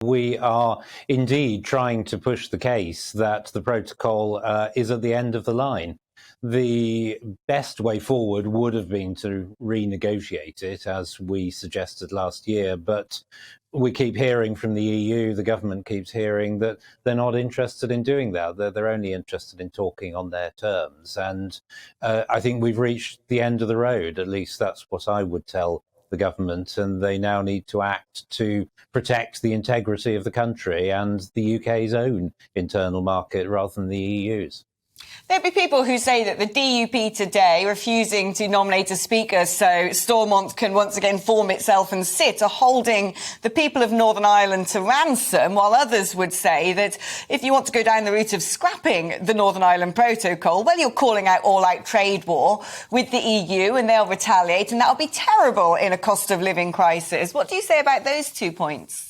We are indeed trying to push the case that the protocol is at the end of the line. The best way forward would have been to renegotiate it, as we suggested last year, but we keep hearing from the EU, the government keeps hearing that they're not interested in doing that. They're only interested in talking on their terms. And I think we've reached the end of the road. At least that's what I would tell the government, and they now need to act to protect the integrity of the country and the UK's own internal market rather than the EU's. There'd be people who say that the DUP today refusing to nominate a speaker so Stormont can once again form itself and sit are holding the people of Northern Ireland to ransom, while others would say that if you want to go down the route of scrapping the Northern Ireland Protocol, well, you're calling out all-out trade war with the EU and they'll retaliate, and that'll be terrible in a cost of living crisis. What do you say about those 2 points?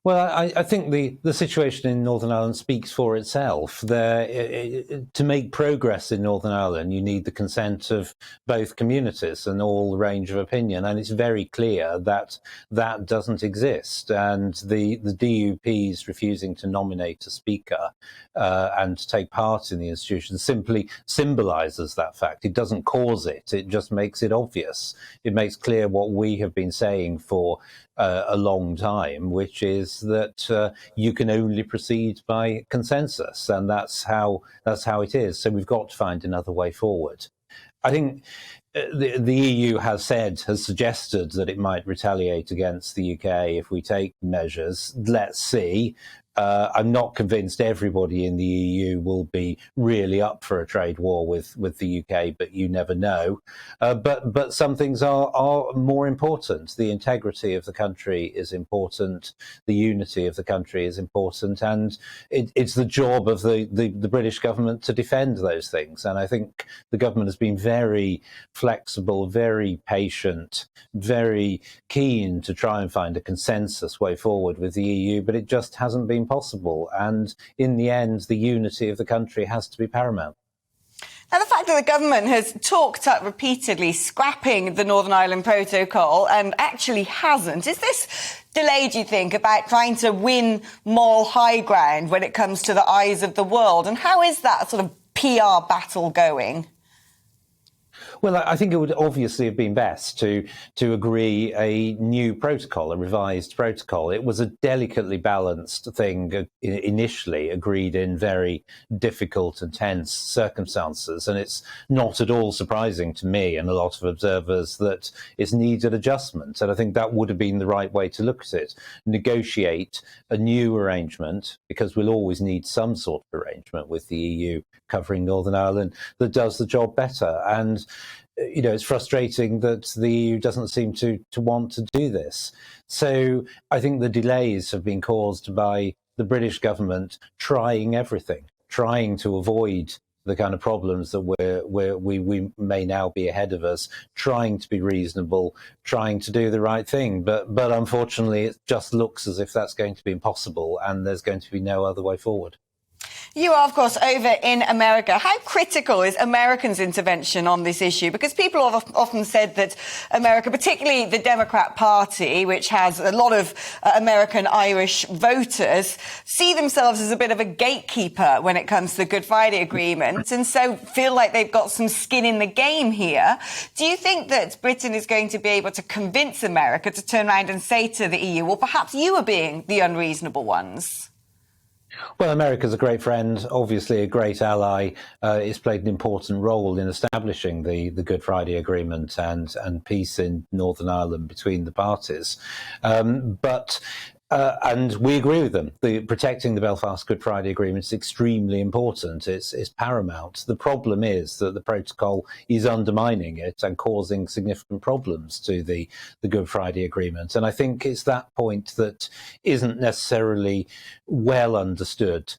Well, I think the situation in Northern Ireland speaks for itself. To make progress in Northern Ireland, you need the consent of both communities and all range of opinion, and it's very clear that that doesn't exist. And the DUP's refusing to nominate a speaker and to take part in the institution simply symbolises that fact. It doesn't cause it; it just makes it obvious. It makes clear what we have been saying for a long time, which is that you can only proceed by consensus, and that's how it is. So we've got to find another way forward. I think the EU has suggested that it might retaliate against the UK if we take measures. Let's see. I'm not convinced everybody in the EU will be really up for a trade war with the UK, but you never know. But some things are more important. The integrity of the country is important. The unity of the country is important, and it's the job of the British government to defend those things. And I think the government has been very flexible, very patient, very keen to try and find a consensus way forward with the EU, but it just hasn't been possible. And in the end, the unity of the country has to be paramount. Now, the fact that the government has talked up repeatedly scrapping the Northern Ireland Protocol and actually hasn't, is this delay, do you think, about trying to win moral high ground when it comes to the eyes of the world? And how is that sort of PR battle going? Well, I think it would obviously have been best to agree a new protocol, a revised protocol. It was a delicately balanced thing initially, agreed in very difficult and tense circumstances. And it's not at all surprising to me and a lot of observers that it's needed adjustment. And I think that would have been the right way to look at it. Negotiate a new arrangement, because we'll always need some sort of arrangement with the EU covering Northern Ireland that does the job better. And it's frustrating that the EU doesn't seem to want to do this. So I think the delays have been caused by the British government trying everything, trying to avoid the kind of problems that we may now be ahead of us, trying to be reasonable, trying to do the right thing. But unfortunately, it just looks as if that's going to be impossible, and there's going to be no other way forward. You are, of course, over in America. How critical is Americans' intervention on this issue? Because people have often said that America, particularly the Democrat Party, which has a lot of American Irish voters, see themselves as a bit of a gatekeeper when it comes to the Good Friday Agreement, and so feel like they've got some skin in the game here. Do you think that Britain is going to be able to convince America to turn around and say to the EU, well, perhaps you are being the unreasonable ones? Well, America's a great friend, obviously a great ally. It's played an important role in establishing the Good Friday Agreement and peace in Northern Ireland between the parties. And we agree with them. Protecting the Belfast Good Friday Agreement is extremely important. It's paramount. The problem is that the protocol is undermining it and causing significant problems to the Good Friday Agreement. And I think it's that point that isn't necessarily well understood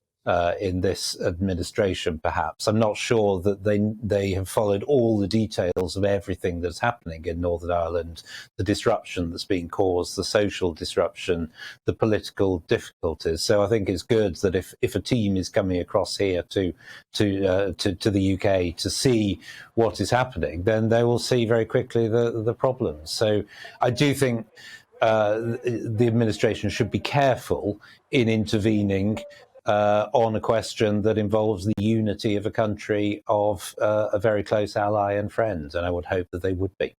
in this administration, perhaps. I'm not sure that they have followed all the details of everything that's happening in Northern Ireland, the disruption that's being caused, the social disruption, the political difficulties. So I think it's good that if a team is coming across here to the UK to see what is happening, then they will see very quickly the problems. So I do think the administration should be careful in intervening on a question that involves the unity of a country of a very close ally and friend, and I would hope that they would be.